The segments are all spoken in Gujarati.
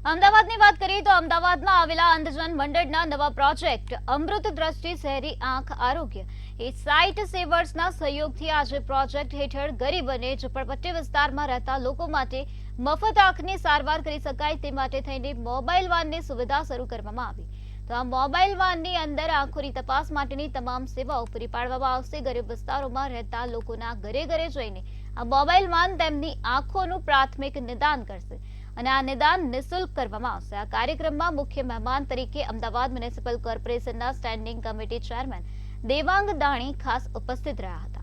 અમદાવાદની વાત કરીએ તો અમદાવાદમાં આવેલા અંધજન મંડળના નવા પ્રોજેક્ટ અમૃત દ્રષ્ટિ શહેરી આંખ આરોગ્ય એ સાઇટ સેવર્સના સહયોગથી આજે પ્રોજેક્ટ હેઠળ ગરીબ અને ઝૂંપડપટ્ટી વિસ્તારમાં રહેતા લોકો માટે મફત આંખની સારવાર કરી શકાય તે માટે થઈને મોબાઈલ વાનની સુવિધા શરૂ કરવામાં આવી। તો આ મોબાઈલ વાનની અંદર આંખોની તપાસ માટેની તમામ સેવાઓ પૂરી પાડવામાં આવશે। ગરીબ વિસ્તારોમાં રહેતા લોકોના ઘરે ઘરે જઈને આ મોબાઈલ વાન તેમની આંખોનું પ્રાથમિક નિદાન કરશે અને આ નિદાન નિઃશુલ્ક કરવામાં આવશે। આ કાર્યક્રમમાં મુખ્ય મહેમાન તરીકે અમદાવાદ મ્યુનિસિપલ કોર્પોરેશનના standing committee chairman Devang Dani ખાસ ઉપસ્થિત રહ્યા હતા।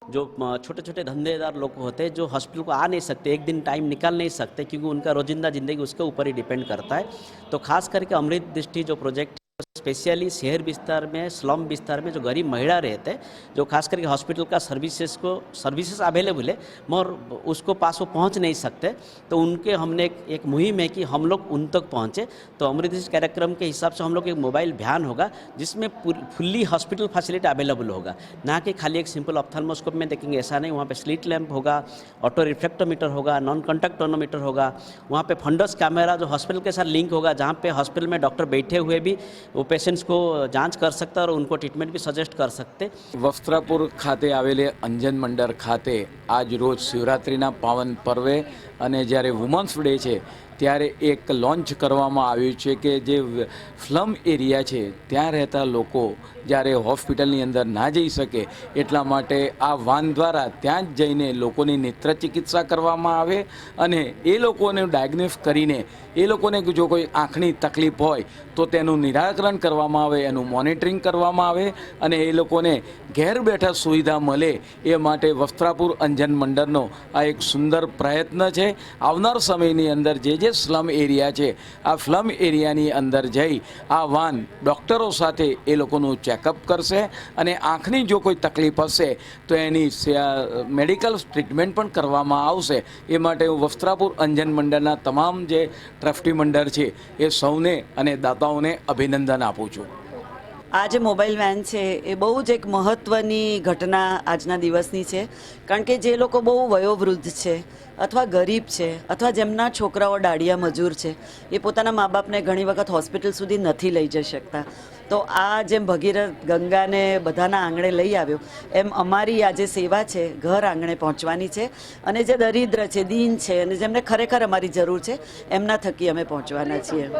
जो छोटे छोटे धंधेदार लोग होते हैं जो हॉस्पिटल को आ नहीं सकते, एक दिन टाइम निकाल नहीं सकते क्योंकि उनका रोजिंदा ज़िंदगी उसके ऊपर ही डिपेंड करता है। तो खास करके अमृत दृष्टि जो प्रोजेक्ट स्पेशली शहर विस्तार में, स्लम विस्तार में जो गरीब महिला रहते हैं, जो खास करके हॉस्पिटल का सर्विसेज अवेलेबल है मगर उसको पास वो पहुंच नहीं सकते, तो उनके हमने एक मुहिम है कि हम लोग उन तक पहुंचे। तो अमृत दृष्टि कार्यक्रम के हिसाब से हम लोग एक मोबाइल वैन होगा जिसमें फुल्ली हॉस्पिटल फैसिलिटी अवेलेबल होगा, ना कि खाली एक सिंपल ऑप्थेल्मोस्कोप में देखेंगे ऐसा नहीं। वहाँ पे स्लिट लैंप होगा, ऑटो रिफ्लेक्टोमीटर होगा, नॉन कॉन्टैक्ट टोनोमीटर होगा, वहाँ पे फंडस कैमरा जो हॉस्पिटल के साथ लिंक होगा, जहाँ पे हॉस्पिटल में डॉक्टर बैठे हुए भी वो पेशेंट्स को जांच कर सकता और उनको ट्रीटमेंट भी सजेस्ट कर सकते। वस्त्रापुर खाते आवेले अंजन मंडल खाते आज रोज शिवरात्रिना पावन पर्वे अने ज्यारे वुमन्स डे छे त्यारे एक लॉन्च करवामां आव्युं छे के जे स्लम एरिया छे त्यां रहेता लोको ज्यारे हॉस्पिટલની અંદર ના જઈ શકે એટલા માટે આ વાન દ્વારા ત્યાં જ જઈને લોકોની નેત્ર ચિકિત્સા કરવામાં આવે અને એ લોકોને ડાયગ્નોસ કરીને એ લોકોને જો કોઈ આંખની તકલીફ હોય તો તેનું નિરાકરણ કરવામાં આવે, એનું મોનિટરિંગ કરવામાં આવે અને એ લોકોને ઘેર બેઠા સુવિધા મળે એ માટે વસ્ત્રાપુર અંજન મંડળનો આ એક સુંદર પ્રયત્ન છે। આવનાર સમયની અંદર જે સ્લમ એરિયા છે આ સ્લમ એરિયાની અંદર જઈ આ વાન ડૉક્ટરો સાથે એ લોકોનું ચેકઅપ કરશે અને આંખની જો કોઈ તકલીફ હશે તો એની મેડિકલ ટ્રીટમેન્ટ પણ કરવામાં આવશે। એ માટે હું વસ્ત્રાપુર અંજન મંડળના તમામ જે ટ્રસ્ટી મંડળ છે એ સૌને અને દાતાઓને અભિનંદન આપું છું। આ જે મોબાઈલ વેન છે એ બહુ જ એક મહત્ત્વની ઘટના આજના દિવસની છે, કારણ કે જે લોકો બહુ વયોવૃદ્ધ છે અથવા ગરીબ છે અથવા જેમના છોકરાઓ ડાળિયા મજૂર છે એ પોતાના મા બાપને ઘણી વખત હોસ્પિટલ સુધી નથી લઈ જઈ શકતા, તો આ જેમ ભગીરથ ગંગાને બધાના આંગણે લઈ આવ્યો એમ અમારી આ જે સેવા છે ઘર આંગણે પહોંચવાની છે અને જે દરિદ્ર છે, દીન છે અને જેમને ખરેખર અમારી જરૂર છે એમના થકી અમે પહોંચવાના છીએ।